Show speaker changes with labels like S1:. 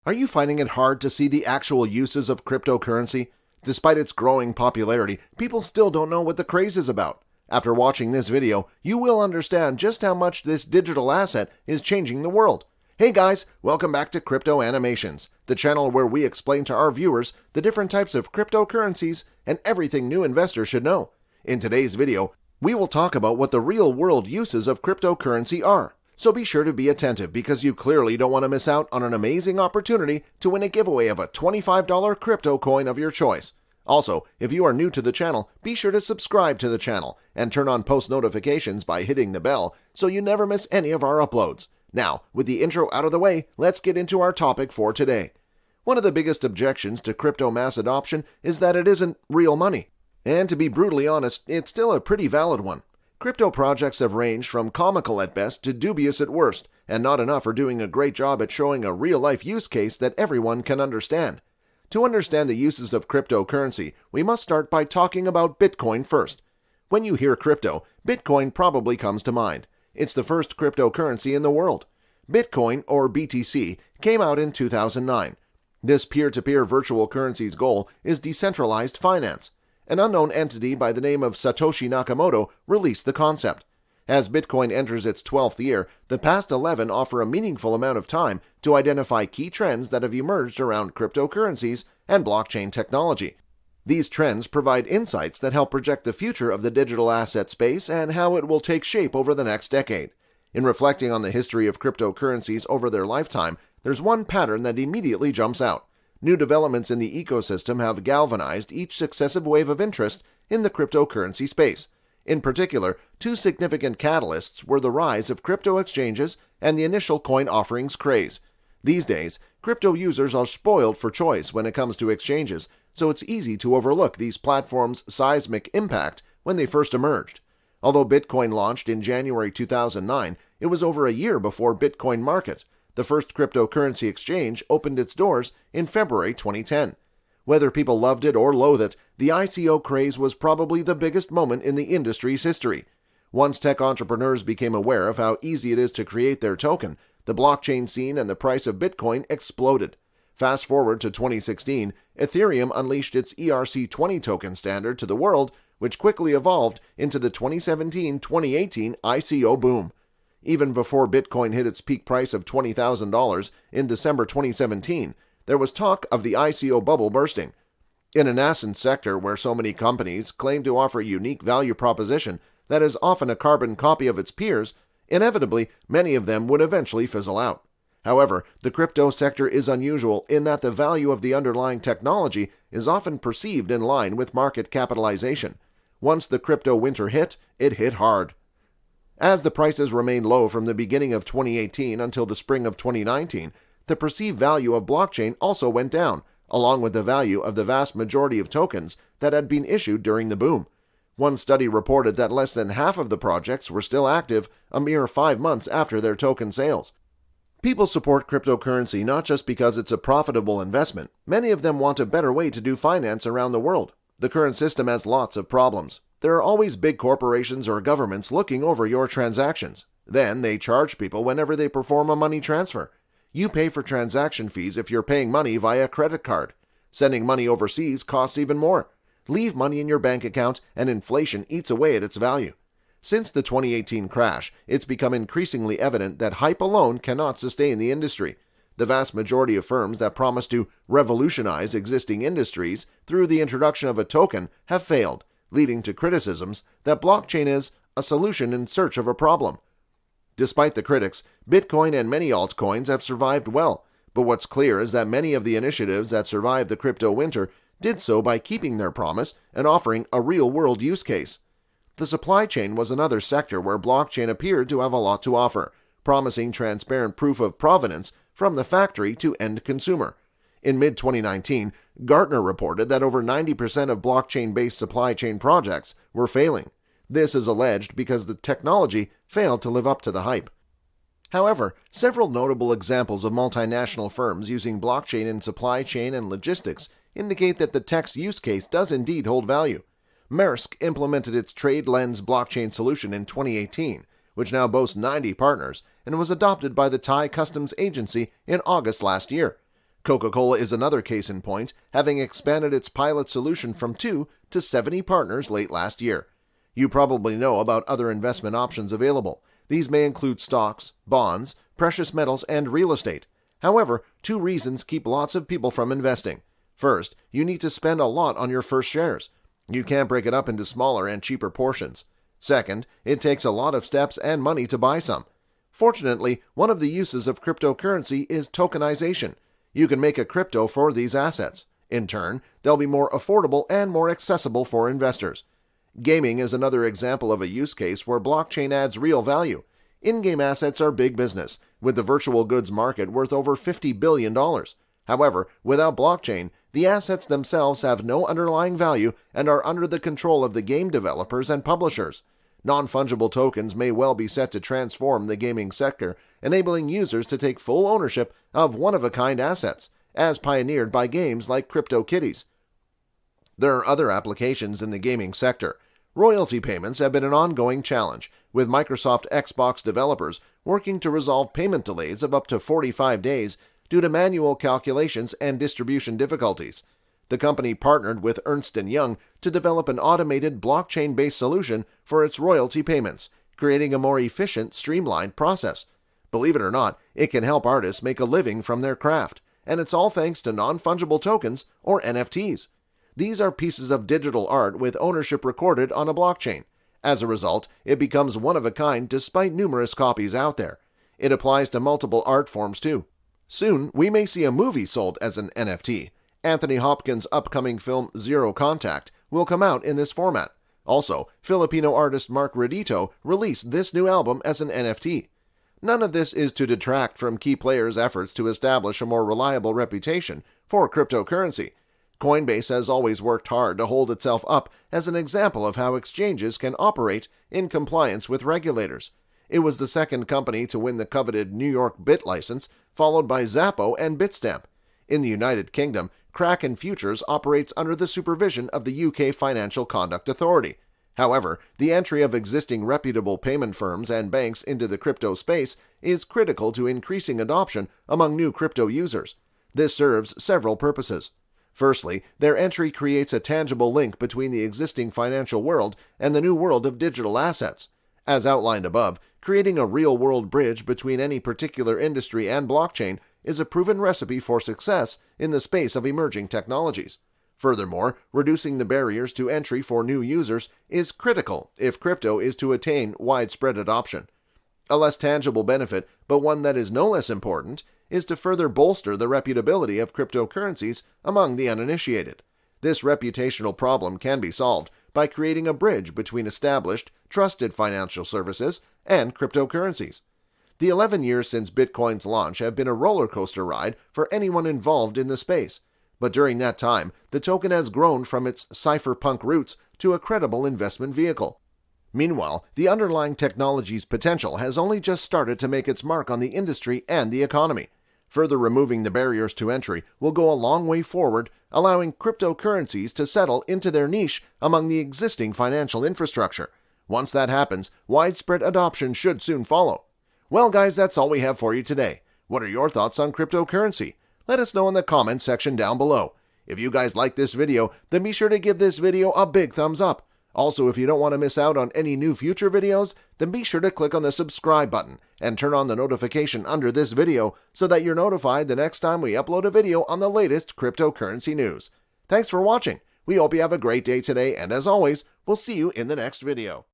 S1: Are you finding it hard to see the actual uses of cryptocurrency? Despite its growing popularity, people still don't know what the craze is about. After watching this video, you will understand just how much this digital asset is changing the world. Hey guys, welcome back to Crypto Animations, the channel where we explain to our viewers the different types of cryptocurrencies and everything new investors should know. In today's video, we will talk about what the real-world uses of cryptocurrency are. So be sure to be attentive because you clearly don't want to miss out on an amazing opportunity to win a giveaway of a $25 crypto coin of your choice. Also, if you are new to the channel, be sure to subscribe to the channel and turn on post notifications by hitting the bell so you never miss any of our uploads. Now, with the intro out of the way, let's get into our topic for today. One of the biggest objections to crypto mass adoption is that it isn't real money. And to be brutally honest, it's still a pretty valid one. Crypto projects have ranged from comical at best to dubious at worst, and not enough are doing a great job at showing a real-life use case that everyone can understand. To understand the uses of cryptocurrency, we must start by talking about Bitcoin first. When you hear crypto, Bitcoin probably comes to mind. It's the first cryptocurrency in the world. Bitcoin, or BTC, came out in 2009. This peer-to-peer virtual currency's goal is decentralized finance. An unknown entity by the name of Satoshi Nakamoto released the concept. As Bitcoin enters its 12th year, the past 11 offer a meaningful amount of time to identify key trends that have emerged around cryptocurrencies and blockchain technology. These trends provide insights that help project the future of the digital asset space and how it will take shape over the next decade. In reflecting on the history of cryptocurrencies over their lifetime, there's one pattern that immediately jumps out. New developments in the ecosystem have galvanized each successive wave of interest in the cryptocurrency space. In particular, two significant catalysts were the rise of crypto exchanges and the initial coin offerings craze. These days, crypto users are spoiled for choice when it comes to exchanges, so it's easy to overlook these platforms' seismic impact when they first emerged. Although Bitcoin launched in January 2009, it was over a year before Bitcoin Market. The first cryptocurrency exchange opened its doors in February 2010. Whether people loved it or loathed it, the ICO craze was probably the biggest moment in the industry's history. Once tech entrepreneurs became aware of how easy it is to create their token, the blockchain scene and the price of Bitcoin exploded. Fast forward to 2016, Ethereum unleashed its ERC20 token standard to the world, which quickly evolved into the 2017-2018 ICO boom. Even before Bitcoin hit its peak price of $20,000 in December 2017, there was talk of the ICO bubble bursting. In a nascent sector where so many companies claim to offer a unique value proposition that is often a carbon copy of its peers, inevitably many of them would eventually fizzle out. However, the crypto sector is unusual in that the value of the underlying technology is often perceived in line with market capitalization. Once the crypto winter hit, it hit hard. As the prices remained low from the beginning of 2018 until the spring of 2019, the perceived value of blockchain also went down, along with the value of the vast majority of tokens that had been issued during the boom. One study reported that less than half of the projects were still active a mere 5 months after their token sales. People support cryptocurrency not just because it's a profitable investment. Many of them want a better way to do finance around the world. The current system has lots of problems. There are always big corporations or governments looking over your transactions. Then they charge people whenever they perform a money transfer. You pay for transaction fees if you're paying money via credit card. Sending money overseas costs even more. Leave money in your bank account and inflation eats away at its value. Since the 2018 crash, it's become increasingly evident that hype alone cannot sustain the industry. The vast majority of firms that promise to revolutionize existing industries through the introduction of a token have failed, leading to criticisms that blockchain is a solution in search of a problem. Despite the critics, Bitcoin and many altcoins have survived well, but what's clear is that many of the initiatives that survived the crypto winter did so by keeping their promise and offering a real-world use case. The supply chain was another sector where blockchain appeared to have a lot to offer, promising transparent proof of provenance from the factory to end consumer. In mid-2019, Gartner reported that over 90% of blockchain-based supply chain projects were failing. This is alleged because the technology failed to live up to the hype. However, several notable examples of multinational firms using blockchain in supply chain and logistics indicate that the tech's use case does indeed hold value. Maersk implemented its TradeLens blockchain solution in 2018, which now boasts 90 partners and was adopted by the Thai Customs Agency in August last year. Coca-Cola is another case in point, having expanded its pilot solution from 2 to 70 partners late last year. You probably know about other investment options available. These may include stocks, bonds, precious metals, and real estate. However, 2 reasons keep lots of people from investing. First, you need to spend a lot on your first shares. You can't break it up into smaller and cheaper portions. Second, it takes a lot of steps and money to buy some. Fortunately, one of the uses of cryptocurrency is tokenization. You can make a crypto for these assets. In turn, they'll be more affordable and more accessible for investors. Gaming is another example of a use case where blockchain adds real value. In-game assets are big business, with the virtual goods market worth over $50 billion. However, without blockchain, the assets themselves have no underlying value and are under the control of the game developers and publishers. Non-fungible tokens may well be set to transform the gaming sector, enabling users to take full ownership of one-of-a-kind assets, as pioneered by games like CryptoKitties. There are other applications in the gaming sector. Royalty payments have been an ongoing challenge, with Microsoft Xbox developers working to resolve payment delays of up to 45 days due to manual calculations and distribution difficulties. The company partnered with Ernst & Young to develop an automated blockchain-based solution for its royalty payments, creating a more efficient, streamlined process. Believe it or not, it can help artists make a living from their craft, and it's all thanks to non-fungible tokens, or NFTs. These are pieces of digital art with ownership recorded on a blockchain. As a result, it becomes one of a kind despite numerous copies out there. It applies to multiple art forms too. Soon, we may see a movie sold as an NFT. Anthony Hopkins' upcoming film Zero Contact will come out in this format. Also, Filipino artist Mark Redito released this new album as an NFT. None of this is to detract from key players' efforts to establish a more reliable reputation for cryptocurrency. Coinbase has always worked hard to hold itself up as an example of how exchanges can operate in compliance with regulators. It was the second company to win the coveted New York BIT license, followed by Zappo and Bitstamp. In the United Kingdom, Kraken Futures operates under the supervision of the UK Financial Conduct Authority. However, the entry of existing reputable payment firms and banks into the crypto space is critical to increasing adoption among new crypto users. This serves several purposes. Firstly, their entry creates a tangible link between the existing financial world and the new world of digital assets. As outlined above, creating a real-world bridge between any particular industry and blockchain is a proven recipe for success in the space of emerging technologies. Furthermore, reducing the barriers to entry for new users is critical if crypto is to attain widespread adoption. A less tangible benefit, but one that is no less important, is to further bolster the reputability of cryptocurrencies among the uninitiated. This reputational problem can be solved by creating a bridge between established, trusted financial services and cryptocurrencies. The 11 years since Bitcoin's launch have been a roller coaster ride for anyone involved in the space, but during that time, the token has grown from its cypherpunk roots to a credible investment vehicle. Meanwhile, the underlying technology's potential has only just started to make its mark on the industry and the economy. Further removing the barriers to entry will go a long way forward, allowing cryptocurrencies to settle into their niche among the existing financial infrastructure. Once that happens, widespread adoption should soon follow. Well, guys, that's all we have for you today. What are your thoughts on cryptocurrency? Let us know in the comments section down below. If you guys like this video, then be sure to give this video a big thumbs up. Also, if you don't want to miss out on any new future videos, then be sure to click on the subscribe button and turn on the notification under this video so that you're notified the next time we upload a video on the latest cryptocurrency news. Thanks for watching. We hope you have a great day today, and as always, we'll see you in the next video.